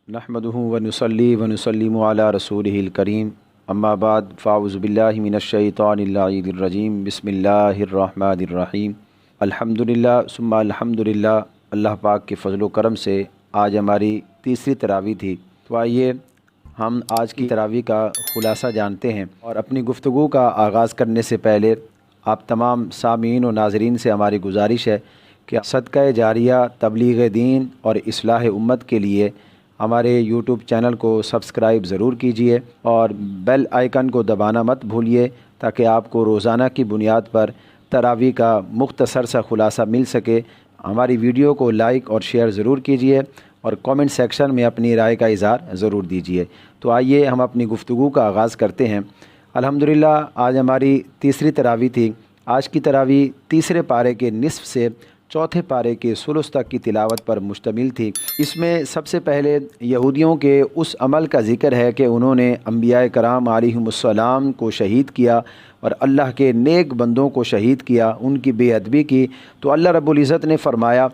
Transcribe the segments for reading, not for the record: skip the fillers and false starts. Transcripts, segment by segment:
नहमदुहु व नुसल्ली व नुसल्लिमु अला रसूलिहिल करीम अम्मा बाद फ़ाउज़ु बिल्लाहि मिनश्शैतानिर रजीम बिस्मिल्लाहिर्रहमानिर्रहीम अल्हम्दुलिल्लाह सुम्मा अल्हम्दुलिल्लाह। अल्लाह पाक के फ़ज़ल व करम से आज हमारी तीसरी तरावी थी। तो आइए हम आज की तरावी का ख़ुलासा जानते हैं। और अपनी गुफ्तगू का आगाज़ करने से पहले आप तमाम सामीन और नाज़रीन से हमारी गुजारिश है कि सदका जारिया, तबलीग़ दीन और इस्लाह उम्मत के लिए हमारे यूट्यूब चैनल को सब्सक्राइब ज़रूर कीजिए और बेल आइकन को दबाना मत भूलिए ताकि आपको रोज़ाना की बुनियाद पर तरावी का मुख्तसर सा ख़ुलासा मिल सके। हमारी वीडियो को लाइक और शेयर ज़रूर कीजिए और कमेंट सेक्शन में अपनी राय का इज़हार ज़रूर दीजिए। तो आइए हम अपनी गुफ्तगू का आगाज़ करते हैं। अल्हम्दुलिल्लाह आज हमारी तीसरी तरावी थी। आज की तरावी तीसरे पारे के निस्फ़ से चौथे पारे के सुलुस तक की तिलावत पर मुश्तमिल थी। इसमें सबसे पहले यहूदियों के उस अमल का ज़िक्र है कि उन्होंने अम्बिया कराम अलैहिमुस्सलाम को शहीद किया और अल्लाह के नेक बंदों को शहीद किया, उनकी बेअदबी की। तो अल्लाह रब्बुल इज़्ज़त ने फ़रमाया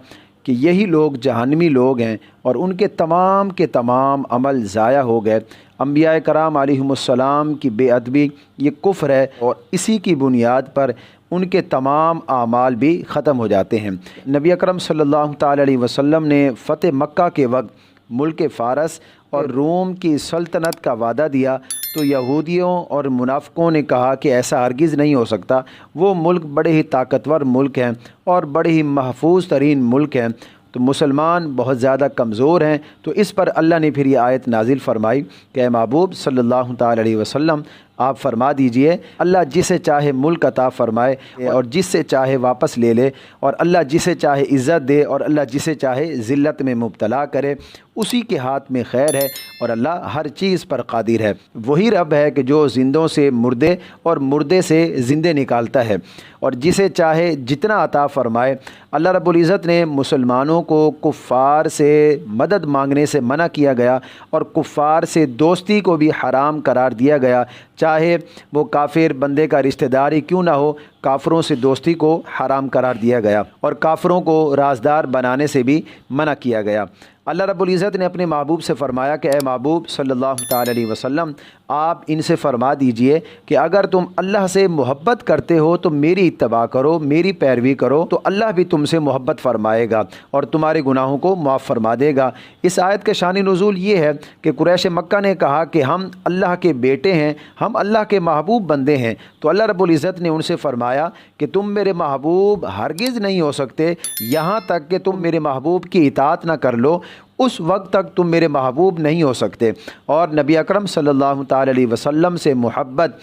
कि यही लोग जहन्नमी लोग हैं और उनके तमाम के तमाम अमल ज़ाया हो गए। अम्बिया कराम अलैहिमुस्सलाम की बेअदबी ये कुफ्र है और इसी की बुनियाद पर उनके तमाम आमाल भी ख़त्म हो जाते हैं। नबी अकरम सल्लल्लाहु ताला अलैहि वसल्लम ने फ़तेह मक्का के वक्त मुल्क फ़ारस और रोम की सल्तनत का वादा दिया तो यहूदियों और मुनाफ़िकों ने कहा कि ऐसा हरगिज़ नहीं हो सकता। वो मुल्क बड़े ही ताकतवर मुल्क हैं और बड़े ही महफूज तरीन मुल्क हैं, तो मुसलमान बहुत ज़्यादा कमज़ोर हैं। तो इस पर अल्लाह ने फिर ये आयत नाजिल फरमाई कि ए महबूब सल्लल्लाहु ताला अलैहि वसल्लम आप फरमा दीजिए अल्लाह जिसे चाहे मुल्क अता फ़रमाए और जिससे चाहे वापस ले ले, और अल्लाह जिसे चाहे इज़्ज़त दे और अल्लाह जिसे चाहे ज़िल्लत में मुब्तला करे, उसी के हाथ में खैर है और अल्लाह हर चीज़ पर कादिर है। वही रब है कि जो ज़िंदों से मुर्दे और मुर्दे से ज़िंदे निकालता है और जिसे चाहे जितना अता फ़रमाए। अल्लाह रब्बुल इज़्ज़त ने मुसलमानों को कुफ़ार से मदद मांगने से मना किया गया और कुफ़ार से दोस्ती को भी हराम करार दिया गया, चाहे वो काफिर बंदे का रिश्तेदार ही क्यों ना हो। काफिरों से दोस्ती को हराम करार दिया गया और काफिरों को राजदार बनाने से भी मना किया गया। अल्लाह रब्बुल इज़्ज़त ने अपने महबूब से फ़रमाया कि ए महबूब सल्लल्लाहु ताला अलैहि वसल्लम आप इनसे फ़रमा दीजिए कि अगर तुम अल्लाह से मोहब्बत करते हो तो मेरी इत्तबा करो, मेरी पैरवी करो, तो अल्लाह भी तुमसे मोहब्बत फ़रमाएगा और तुम्हारे गुनाहों को माफ़ फरमा देगा। इस आयत के शानी नुज़ूल ये है कि कुरैश मक्का ने कहा कि हम अल्लाह के बेटे हैं, हम अल्लाह के महबूब बंदे हैं। तो अल्लाह रब्बुल इज़्ज़त ने उनसे फ़रमाया कि तुम मेरे महबूब हरगिज़ नहीं हो सकते, यहाँ तक कि तुम मेरे महबूब की इताअत ना कर लो, उस वक्त तक तुम मेरे महबूब नहीं हो सकते। और नबी अकरम सल्लल्लाहु ताला अलैहि वसल्लम से मोहब्बत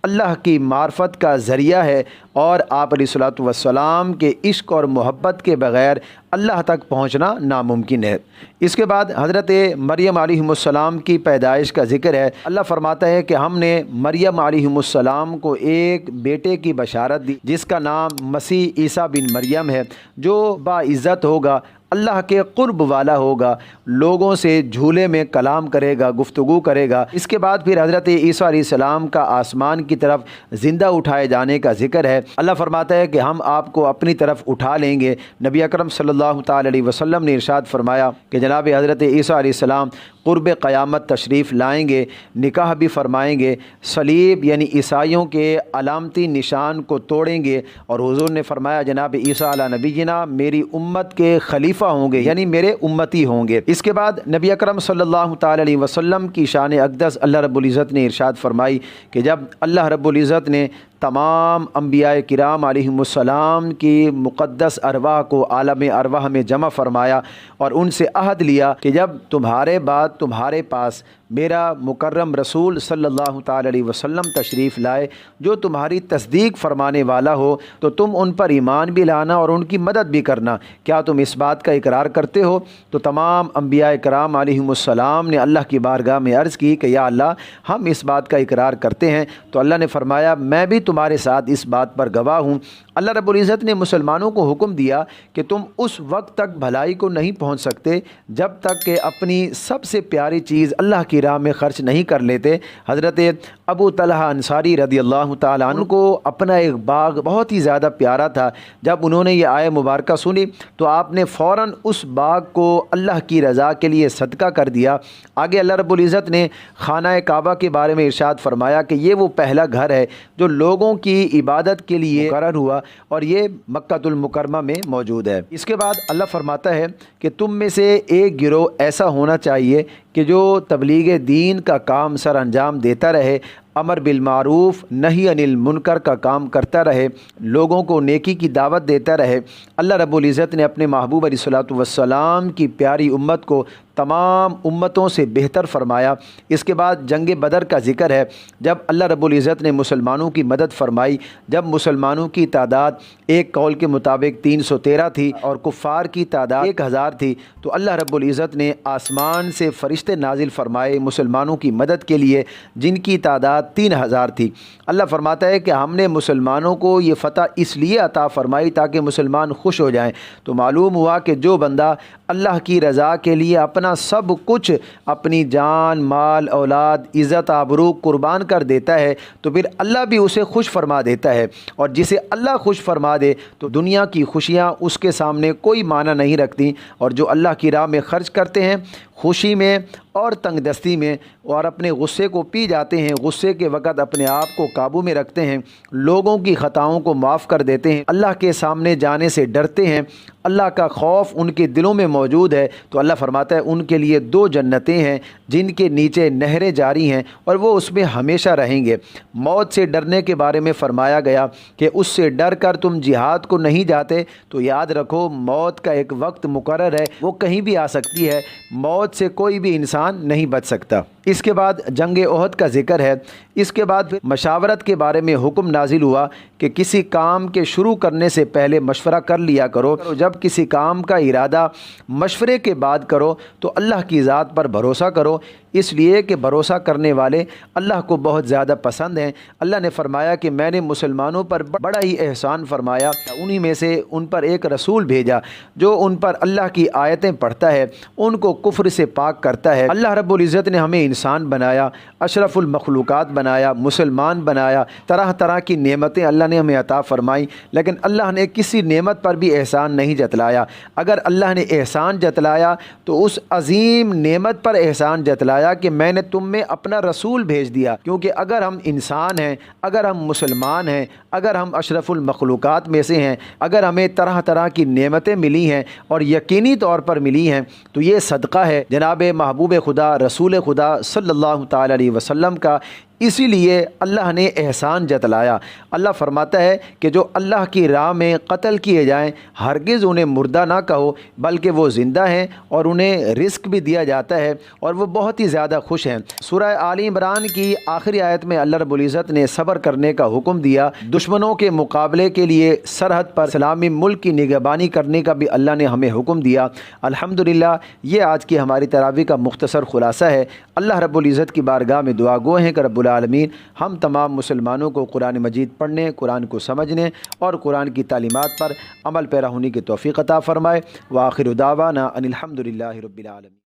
अल्लाह की मार्फत का ज़रिया है और आप अलैहिस्सलातु वस्सलाम के इश्क और मोहब्बत के बग़ैर अल्लाह तक पहुँचना नामुमकिन है। इसके बाद हज़रत मरियम अलैहिस्सलाम की पैदाइश का ज़िक्र है। अल्लाह फरमाता है कि हमने मरियम अलैहिस्सलाम को एक बेटे की बशारत दी जिसका नाम मसीह ईसा बिन मरियम है, जो बाइज़्ज़त होगा, अल्लाह के क़ुर्ब वाला होगा, लोगों से झूले में कलाम करेगा, गुफ्तगू करेगा। इसके बाद फिर हज़रत ईसा अलैहिस्सलाम का आसमान की तरफ ज़िंदा उठाए जाने का ज़िक्र है। अल्लाह फरमाता है कि हम आपको अपनी तरफ उठा लेंगे। नबी अकरम सल्लल्लाहु ताला अलैहि वसल्लम ने इरशाद फरमाया कि जनाब हज़रत ईसा अलैहिस्सलाम क़ुर्ब क़यामत तशरीफ़ लाएंगे, निकाह भी फ़रमाएंगे, सलीब यानी ईसाइयों के अलामती निशान को तोड़ेंगे और हुज़ूर ने फरमाया जनाब ईसा अला नबीना मेरी उम्मत के खलीफा होंगे, यानी मेरे उम्मती होंगे। इसके बाद नबी अकरम सल्लल्लाहु ताला अलैहि वसल्लम की शान अक़दस अल्लाह रब्बुल इज़्ज़त ने इरशाद फरमाई कि जब अल्लाह रब्बुल इज़्ज़त ने तमाम अम्बिया किराम अलैहिमुस्सलाम की मुक़द्दस अरवाह को आलम अरवाह में जमा फ़रमाया और उनसे अहद लिया कि जब तुम्हारे बाद तुम्हारे पास मेरा मुकर्रम रसूल सल्लल्लाहु ताला अलैहि वसल्लम तशरीफ़ लाए जो तुम्हारी तस्दीक फ़रमाने वाला हो तो तुम उन पर ईमान भी लाना और उनकी मदद भी करना। क्या तुम इस बात का इकरार करते हो? तो तमाम अम्बिया कराम अलैहिमुस्सलाम ने अल्लाह की बारगाह में अर्ज़ की कि या अल्लाह हम इस बात का इकरार करते हैं। तो अल्लाह ने फ़रमाया मैं भी تمہارے ساتھ اس بات پر گواہ ہوں۔ اللہ رب العزت نے مسلمانوں کو حکم دیا کہ تم اس وقت تک بھلائی کو نہیں پہنچ سکتے جب تک کہ اپنی سب سے پیاری چیز اللہ کی راہ میں خرچ نہیں کر لیتے۔ حضرت ابو طلحہ انصاری رضی اللہ تعالیٰ عنہ کو اپنا ایک باغ بہت ہی زیادہ پیارا تھا۔ جب انہوں نے یہ آیہ مبارکہ سنی تو آپ نے فوراً اس باغ کو اللہ کی رضا کے لیے صدقہ کر دیا۔ آگے اللہ رب العزت نے خانہ کعبہ کے بارے میں ارشاد فرمایا کہ یہ وہ پہلا گھر ہے جو لوگوں کی عبادت کے لیے مقرر ہوا اور یہ مکہ المکرمہ میں موجود ہے۔ اس کے بعد اللہ فرماتا ہے کہ تم میں سے ایک گروہ ایسا ہونا چاہیے کہ جو تبلیغ دین کا کام سر انجام دیتا رہے، امر بالمعروف نہی عن المنکر کا کام کرتا رہے، لوگوں کو نیکی کی دعوت دیتا رہے۔ اللہ رب العزت نے اپنے محبوب علیہ الصلوۃ والسلام کی پیاری امت کو تمام امتوں سے بہتر فرمایا۔ اس کے بعد جنگ بدر کا ذکر ہے، جب اللہ رب العزت نے مسلمانوں کی مدد فرمائی، جب مسلمانوں کی تعداد ایک قول کے مطابق 313 تھی اور کفار کی تعداد 1000 تھی، تو اللہ رب العزت نے آسمان سے فرشتے نازل فرمائے مسلمانوں کی مدد کے لیے جن کی تعداد 3000 تھی۔ اللہ فرماتا ہے کہ ہم نے مسلمانوں کو یہ فتح اس لیے عطا فرمائی تاکہ مسلمان خوش ہو جائیں۔ تو معلوم ہوا کہ جو بندہ اللہ کی رضا کے لیے اپنا سب کچھ، اپنی جان، مال، اولاد، عزت، آبرو قربان کر دیتا ہے تو پھر اللہ بھی اسے خوش فرما دیتا ہے، اور جسے اللہ خوش فرما دے تو دنیا کی خوشیاں اس کے سامنے کوئی معنی نہیں رکھتی۔ اور جو اللہ کی راہ میں خرچ کرتے ہیں خوشی میں اور تنگ دستی میں، اور اپنے غصے کو پی جاتے ہیں، غصے کے وقت اپنے آپ کو قابو میں رکھتے ہیں، لوگوں کی خطاؤں کو معاف کر دیتے ہیں، اللہ کے سامنے جانے سے ڈرتے ہیں، اللہ کا خوف ان کے دلوں میں موجود ہے، تو اللہ فرماتا ہے ان کے لیے 2 جنتیں ہیں جن کے نیچے نہریں جاری ہیں اور وہ اس میں ہمیشہ رہیں گے۔ موت سے ڈرنے کے بارے میں فرمایا گیا کہ اس سے ڈر کر تم جہاد کو نہیں جاتے، تو یاد رکھو موت کا ایک وقت مقرر ہے، وہ کہیں بھی آ سکتی ہے، موت سے کوئی بھی انسان نہیں بچ سکتا۔ اس کے بعد جنگ احد کا ذکر ہے۔ اس کے بعد پھر مشاورت کے بارے میں حکم نازل ہوا کہ کسی کام کے شروع کرنے سے پہلے مشورہ کر لیا کرو، جب کسی کام کا ارادہ مشورے کے بعد کرو تو اللہ کی ذات پر بھروسہ کرو، اس لیے کہ بھروسہ کرنے والے اللہ کو بہت زیادہ پسند ہیں۔ اللہ نے فرمایا کہ میں نے مسلمانوں پر بڑا ہی احسان فرمایا، انہی میں سے ان پر ایک رسول بھیجا جو ان پر اللہ کی آیتیں پڑھتا ہے، ان کو کفر سے پاک کرتا ہے۔ اللہ رب العزت نے ہمیں انسان بنایا، اشرف المخلوقات بنایا، مسلمان بنایا، طرح طرح کی نعمتیں اللہ نے ہمیں عطا فرمائی، لیکن اللہ نے کسی نعمت پر بھی احسان نہیں جتلایا۔ اگر اللہ نے احسان جتلایا تو اس عظیم نعمت پر احسان جتلایا کہ میں نے تم میں اپنا رسول بھیج دیا، کیونکہ اگر ہم انسان ہیں، اگر ہم مسلمان ہیں، اگر ہم اشرف المخلوقات میں سے ہیں، اگر ہمیں طرح طرح کی نعمتیں ملی ہیں اور یقینی طور پر ملی ہیں، تو یہ صدقہ ہے جناب محبوب خدا رسول خدا صلی اللہ تعالی علیہ وسلم کا۔ اسی لیے اللہ نے احسان جتلایا۔ اللہ فرماتا ہے کہ جو اللہ کی راہ میں قتل کیے جائیں ہرگز انہیں مردہ نہ کہو، بلکہ وہ زندہ ہیں اور انہیں رزق بھی دیا جاتا ہے اور وہ بہت ہی زیادہ خوش ہیں۔ سورہ آل عمران کی آخری آیت میں اللہ رب العزت نے صبر کرنے کا حکم دیا، دشمنوں کے مقابلے کے لیے سرحد پر اسلامی ملک کی نگہبانی کرنے کا بھی اللہ نے ہمیں حکم دیا۔ الحمدللہ یہ آج کی ہماری تراویح کا مختصر خلاصہ ہے۔ اللہ رب العزت کی بارگاہ میں دعا گو ہیں کہ رب العالمین ہم تمام مسلمانوں کو قرآن مجید پڑھنے، قرآن کو سمجھنے اور قرآن کی تعلیمات پر عمل پیرا ہونے کی توفیق عطا فرمائے۔ وآخر دعوانا ان الحمدللہ رب العالمین۔